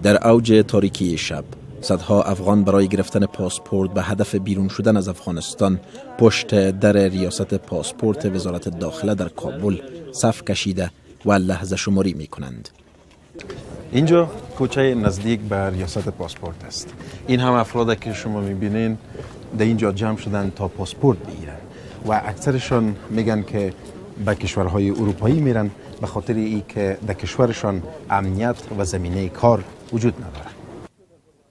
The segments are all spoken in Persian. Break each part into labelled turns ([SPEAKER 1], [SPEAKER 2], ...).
[SPEAKER 1] در اوج تاریکی شب صدها افغان برای گرفتن پاسپورت به هدف بیرون شدن از افغانستان پشت در ریاست پاسپورت وزارت داخله در کابل صف کشیده و لحظه شماری می کنند.
[SPEAKER 2] اینجا کوچه نزدیک به ریاست پاسپورت است. این هم افراد که شما میبینین در اینجا جمع شدن تا پاسپورت بگیرن و اکثرشان میگن که به کشورهای اروپایی میرن به خاطر ای که در کشورشان امنیت و زمینه کار وجود نداره.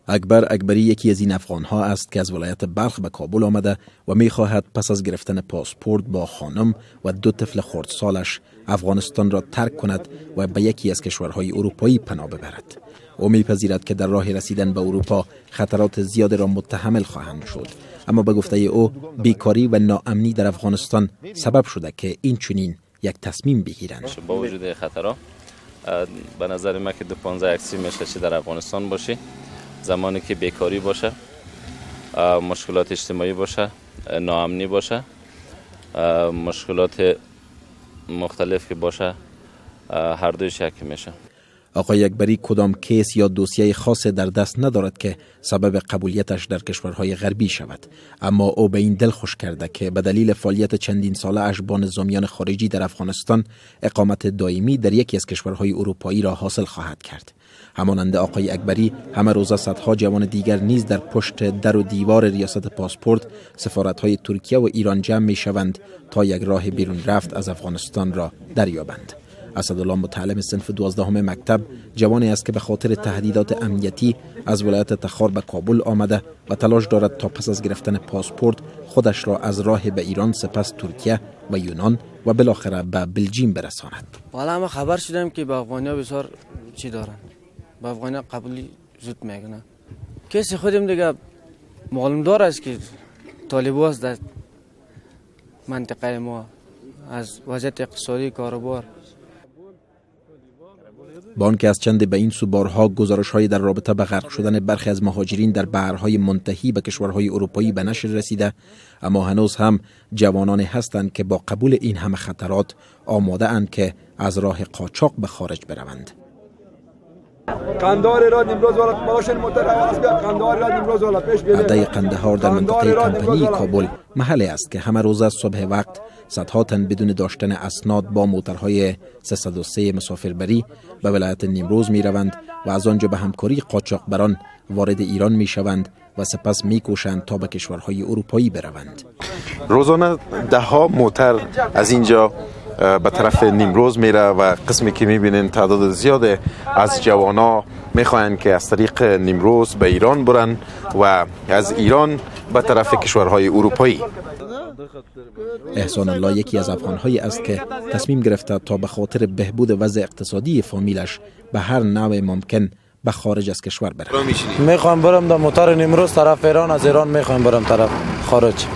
[SPEAKER 1] اکبر اکبری یکی از این افغان‌ها است که از ولایت بلخ به کابل آمده و می‌خواهد پس از گرفتن پاسپورت با خانم و 2 طفل خردسالش افغانستان را ترک کند و به یکی از کشورهای اروپایی پناه ببرد. او می‌پذیرد که در راه رسیدن به اروپا خطرات زیاد را متحمل خواهند شد، اما به گفته او بیکاری و ناامنی در افغانستان سبب شده که این چنین یک تصمیم بگیرند.
[SPEAKER 3] با وجود خطرها به نظر من که 15 اکسی میشه چه در افغانستان باشه، زمانی که بیکاری باشه، مشکلات اجتماعی باشه، ناامنی باشه، مشکلات مختلف که باشه، هر دویش یکی میشه.
[SPEAKER 1] آقای اکبری کدام کیس یا دوسیه خاص در دست ندارد که سبب قبولیتش در کشورهای غربی شود، اما او به این دل خوش کرده که به دلیل فعالیت چندین ساله اش با نظامیان خارجی در افغانستان اقامت دائمی در یکی از کشورهای اروپایی را حاصل خواهد کرد. همانند آقای اکبری همه روزه صدها جوان دیگر نیز در پشت در و دیوار ریاست پاسپورت سفارت‌های ترکیه و ایران جمع می‌شوند تا یک راه بیرون رفت از افغانستان را دریابند. اسدالله متعلم صنف 12 مکتب جوانی است که به خاطر تهدیدات امنیتی از ولایت تخار به کابل آمده و تلاش دارد تا پس از گرفتن پاسپورت خودش را از راه به ایران سپس ترکیه و یونان و بالاخره به بلژیم برساند.
[SPEAKER 4] والا ما خبر شدیم که به افغانیا بسیار چی دارن، به افغانیا قبولی زود میگنه. کسی خودم دیگه معلوم دار است که طالبا است در منطقه ما از وضعیت اقتصادی کاروبار.
[SPEAKER 1] با آنکه از چند به این سو بارها گزارش‌های در رابطه به غرق شدن برخی از مهاجرین در بحرهای منتهی به کشورهای اروپایی به نشر رسیده، اما هنوز هم جوانانی هستند که با قبول این همه خطرات آماده اند که از راه قاچاق به خارج بروند. عده قندهار در منطقه کمپانی کابل محلی است که همه روز صبح وقت صدها تن بدون داشتن اسناد با موترهای 303 مسافربری به ولایت نیمروز می روند و از آنجا به همکاری قاچاقبران وارد ایران می شوند و سپس می کوشند تا به کشورهای اروپایی بروند.
[SPEAKER 2] روزانه ده ها موتر از اینجا به طرف نیمروز میره و قسمی که میبینین تعداد زیاده از جوانا میخواین که از طریق نیمروز به ایران برن و از ایران به طرف کشورهای اروپایی.
[SPEAKER 1] احسان الله یکی از افغانهایی است که تصمیم گرفته تا به خاطر بهبود وضع اقتصادی فامیلش به هر نوع ممکن به خارج از کشور بره.
[SPEAKER 5] میخوام برم در موتر نیمروز طرف ایران، از ایران میخوام برم طرف خارج.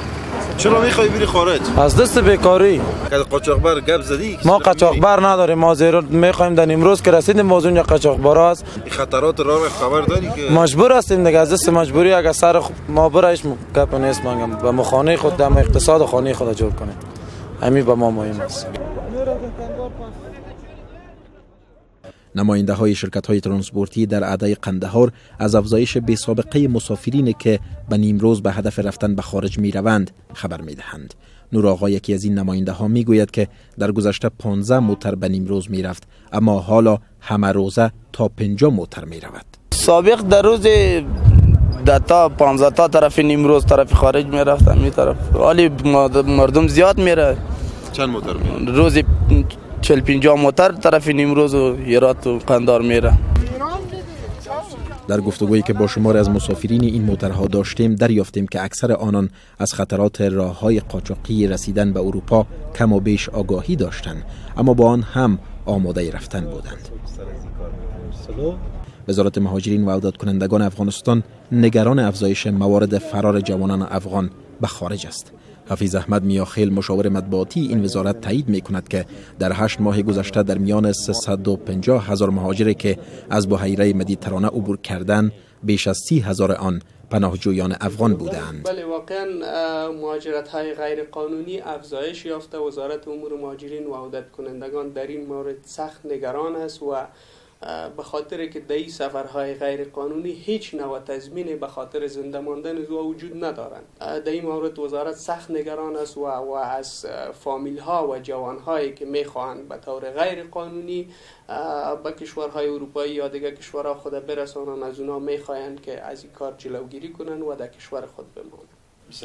[SPEAKER 2] چرا میخوای بری خارج؟
[SPEAKER 5] از دست بیکاری.
[SPEAKER 2] قاچاقبر گپ زدی؟
[SPEAKER 5] ما قاچاقبر نداریم، ما زیرا میخوایم در نیمروز که رسیدیم باز اونجا قاچاقبر است.
[SPEAKER 2] خطرات راه خبر داری که
[SPEAKER 5] مجبور هستیم دیگه، از دست مجبوری اگه سر ما برایش گپ نیست مانگم به مخانه خود دم اقتصاد خانه خود جور کنیم. همین به ما مهم است.
[SPEAKER 1] نماینده های شرکت های ترانسپورتی در عده قندهار از افزایش بی سابقه مسافرین که به نیمروز به هدف رفتن به خارج می روند خبر می دهند. نور آقا یکی از این نماینده ها می گوید که در گذشته 15 موتر به نیمروز می رفت، اما حالا همه روزه تا 50 موتر می رود.
[SPEAKER 6] سابق در روز 10 تا 15 تا طرف نیمروز طرف خارج می رفتن، می طرف حالی مردم زیاد میره.
[SPEAKER 2] چند موتر میره؟
[SPEAKER 6] روزی 40-50 موتر طرف نیمروز و هرات و قندهار میره.
[SPEAKER 1] در گفتگویی که با شمار از مسافرین این موترها داشتیم دریافتیم که اکثر آنان از خطرات راههای قاچاقی رسیدن به اروپا کم و بیش آگاهی داشتند، اما با آن هم آماده رفتن بودند. وزارت مهاجرین و عودت کنندگان افغانستان نگران افزایش موارد فرار جوانان افغان به خارج است. حفیظ احمد میاخیل مشاور مطبوعاتی این وزارت تایید میکند که در 8 ماه گذشته در میان 350,000 مهاجری که از بحیره مدیترانه عبور کردند بیش از 30,000 آن پناهجویان افغان بودند.
[SPEAKER 7] بله، واقعا مهاجرت های غیر قانونی افزایش یافته. وزارت امور مهاجرین و عودت کنندگان در این مورد سخت نگران است و به خاطر که در این سفرهای غیر قانونی هیچ نوع تضمین به خاطر زنده ماندن او وجود ندارند. در این مورد وزارت سخت نگران است و از فامیل ها و جوان هایی که میخواهند به طور غیر قانونی به کشورهای اروپایی یا دیگر کشورها خود برسانند، از اونا میخواهند که از این کار جلوگیری کنند و در کشور خود بمانند.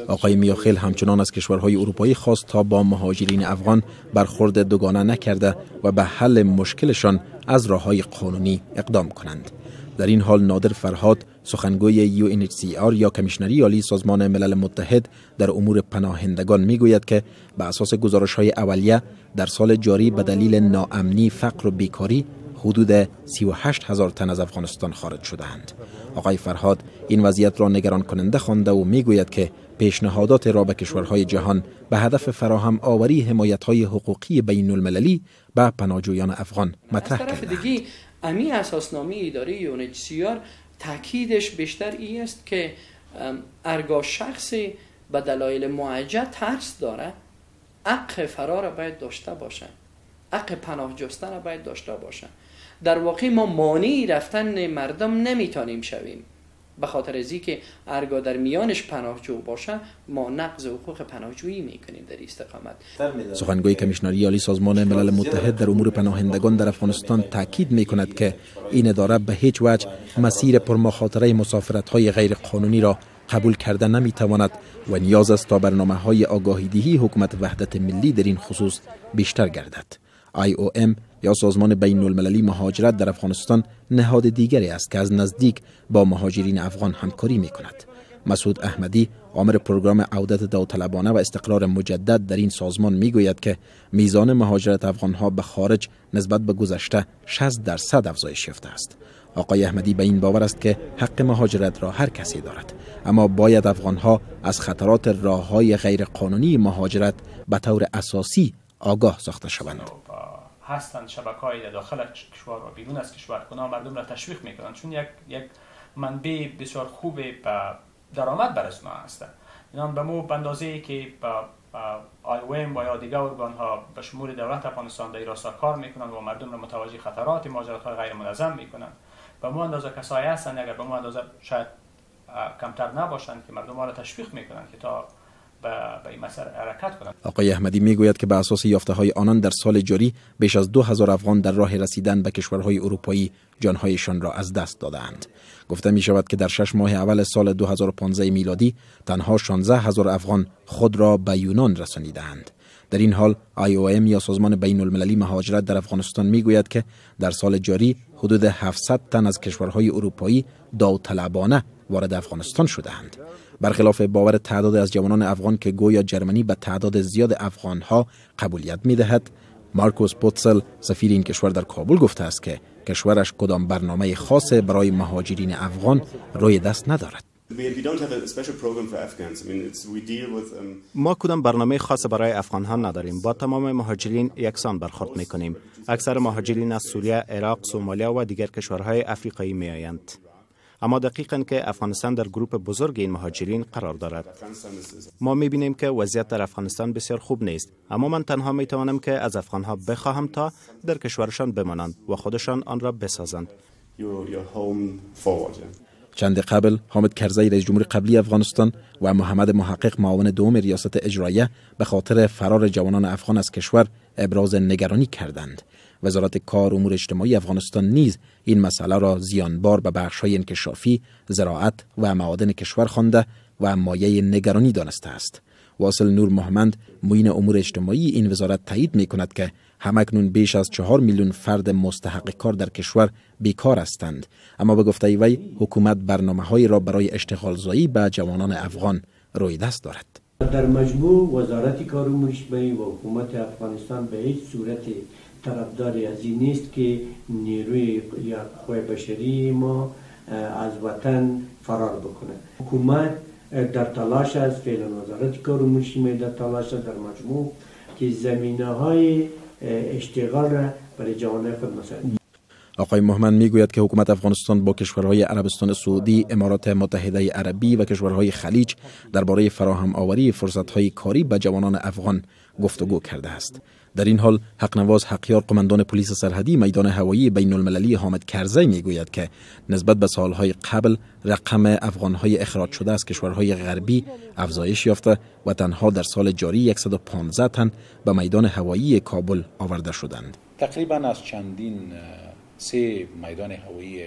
[SPEAKER 1] آقای میاخیل همچنان از کشورهای اروپایی خواست تا با مهاجرین افغان برخورد دوگانه نکرده و به حل مشکلشان از راههای قانونی اقدام کنند. در این حال نادر فرهاد، سخنگوی UNHCR یا کمیشنری عالی سازمان ملل متحد در امور پناهندگان میگوید که به اساس گزارش‌های اولیه در سال جاری به دلیل ناامنی، فقر و بیکاری حدود 38,000 تن از افغانستان خارج شده‌اند. آقای فرهاد این وضعیت را نگران کننده خوانده و میگوید که پیشنهادات را به کشورهای جهان به هدف فراهم آوری حمایت‌های حقوقی بین المللی به پناهجویان افغان مطرح کرده.
[SPEAKER 8] از طرف دیگه امی اساسنامه اداره UNHCR تاکیدش بیشتر این است که هرگاه شخصی به دلایل معجزه ترس داره، حق فرار باید داشته باشه، حق پناه جستن باید داشته باشه. در واقع ما مانعی رفتن مردم نمیتونیم شویم، به خاطر از اینکه هرگاه در میانش پناهجو باشه ما نقض حقوق پناهجویی میکنیم در استقامت.
[SPEAKER 1] سخنگوی کمیشنری عالی سازمان ملل متحد در امور پناهندگان در افغانستان تاکید میکند که این اداره به هیچ وجه مسیر پرمخاطره مسافرت‌های غیر قانونی را قبول کرده نمیتواند و نیاز است تا برنامه‌های آگاهی‌دهی حکومت وحدت ملی در این خصوص بیشتر گردد. IOM یا سازمان بین المللی مهاجرت در افغانستان نهاد دیگری است که از نزدیک با مهاجرین افغان همکاری می کند. مسعود احمدی، آمر پروگرام عودت داوطلبانه و استقرار مجدد در این سازمان می گوید که میزان مهاجرت افغانها به خارج نسبت به گذشته 60% افزایش یافته است. آقای احمدی به این باور است که حق مهاجرت را هر کسی دارد، اما باید افغانها از خطرات راههای غیر قانونی مهاجرت به طور اساسی آگاه ساخته شوند.
[SPEAKER 9] هستند شبکه‌های در داخل کشور و بیرون از کشور کنار مردم را تشویق میکنند، چون یک منبع بسیار خوب به درآمد برای اونها هستند. اینا به مو اندازه‌ای که IOM و یا دیگر ارگان‌ها به شمول دولت افغانستان در راستا کار میکنند و مردم را متوجه خطرات مهاجرت‌های غیر منظم میکنند، به مو اندازه کسایی هستند اگر به مو اندازه شاید کمتر نباشند که مردم را تشویق میکنند که تا به این مسیر حرکت کنند.
[SPEAKER 1] آقای احمدی میگوید که به اساس یافته‌های آنان در سال جاری بیش از 2000 افغان در راه رسیدن به کشورهای اروپایی جانهایشان را از دست دادند. گفته می شود که در 6 ماه اول سال 2015 میلادی تنها 16000 افغان خود را به یونان رسانیدند. در این حال IOM یا سازمان بین المللی مهاجرت در افغانستان میگوید که در سال جاری حدود 700 تن از کشورهای اروپایی داوطلبانه وارد افغانستان شدند. برخلاف باور تعداد از جوانان افغان که گویا جرمنی به تعداد زیاد افغانها قبولیت می‌دهد، مارکوس پوتسل سفیر این کشور در کابل گفته است که کشورش کدام برنامه خاص برای مهاجرین افغان روی دست ندارد.
[SPEAKER 10] ما کدام برنامه خاص برای افغان‌ها نداریم. با تمام مهاجرین یکسان برخورد می‌کنیم. اکثر مهاجرین از سوریه، عراق، سومالیا و دیگر کشورهای افریقایی می‌آیند. اما دقیقاً که افغانستان در گروپ بزرگ این مهاجرین قرار دارد. ما می‌بینیم که وضعیت در افغانستان بسیار خوب نیست، اما من تنها می‌توانم که از افغان‌ها بخواهم تا در کشورشان بمانند و خودشان آن را بسازند.
[SPEAKER 1] چند قبل حامد کرزی رئیس جمهور قبلی افغانستان و محمد محقق معاون دوم ریاست اجراییه به خاطر فرار جوانان افغان از کشور ابراز نگرانی کردند. وزارت کار امور اجتماعی افغانستان نیز این مسئله را زیانبار به بخش‌های انکشافی، زراعت و معادن کشور خوانده و مایه نگرانی دانسته است. واصل نور محمد معین امور اجتماعی این وزارت تایید می‌کند که همکنون بیش از 4 میلیون فرد مستحق کار در کشور بیکار هستند، اما به گفته وی حکومت برنامه‌هایی را برای اشتغالزایی به جوانان افغان روی دست دارد.
[SPEAKER 11] در مجموع وزارت کار امور اجتماعی و حکومت افغانستان به هیچ صورت طرفداری از این نیست که نیروی یا قوای بشری ما از وطن فرار بکنه. حکومت در تلاش است، فعلا وزارت کار امور اجتماعی در تلاش است در مجموع که زمینه‌های اشتغال را برای جوانان خود مساعد.
[SPEAKER 1] آقای محمد میگوید که حکومت افغانستان با کشورهای عربستان سعودی، امارات متحده عربی و کشورهای خلیج درباره فراهم آوری فرصت‌های کاری به جوانان افغان گفتگو کرده است. در این حال حقنواز حقیار قماندان پلیس سرحدی میدان هوایی بین المللی حامد کرزی میگوید که نسبت به سالهای قبل رقم افغانهای اخراج شده از کشورهای غربی افزایش یافته و تنها در سال جاری 115 تن به میدان هوایی کابل آورده شدند.
[SPEAKER 12] تقریبا از چندین 3 میدان هوایی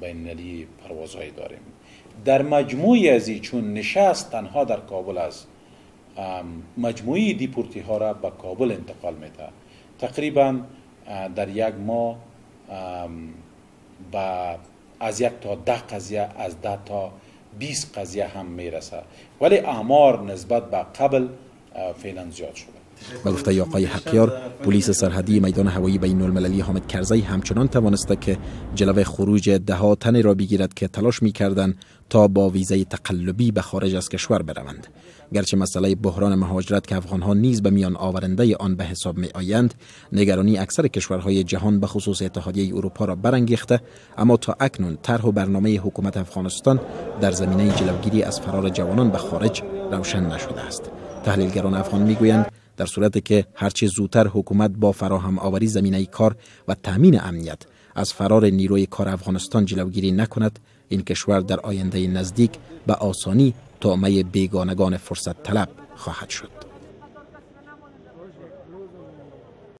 [SPEAKER 12] بین المللی پروازهای داریم. در مجموعی از این چون نشست تنها در کابل از مجموعی دیپورتی ها را به کابل انتقال میده، تقریبا در یک ماه از 1 تا 10 قضیه، از 10 تا 20 قضیه هم میرسه، ولی اعمار نسبت به قبل فعلا زیاد شده.
[SPEAKER 1] و گفته آقای حقیار پلیس سرحدی میدان هوایی بین المللی حامد کرزی همچنان توانسته که جلوی خروج 10 تن را بگیرد که تلاش می‌کردند تا با ویزه تقلبی به خارج از کشور بروند. گرچه مسئله بحران مهاجرت که افغانها نیز به میان آورنده آن به حساب می آیند، نگرانی اکثر کشورهای جهان به خصوص اتحادیه اروپا را برانگیخته، اما تا اکنون طرح و برنامه حکومت افغانستان در زمینه جلوگیری از فرار جوانان به خارج روشن نشده است. تحلیلگران افغان میگویند در صورتی که هرچه زودتر حکومت با فراهم آوری زمینه کار و تامین امنیت از فرار نیروی کار افغانستان جلوگیری نکند، این کشور در آینده نزدیک به آسانی طعمه بیگانگان فرصت طلب خواهد شد.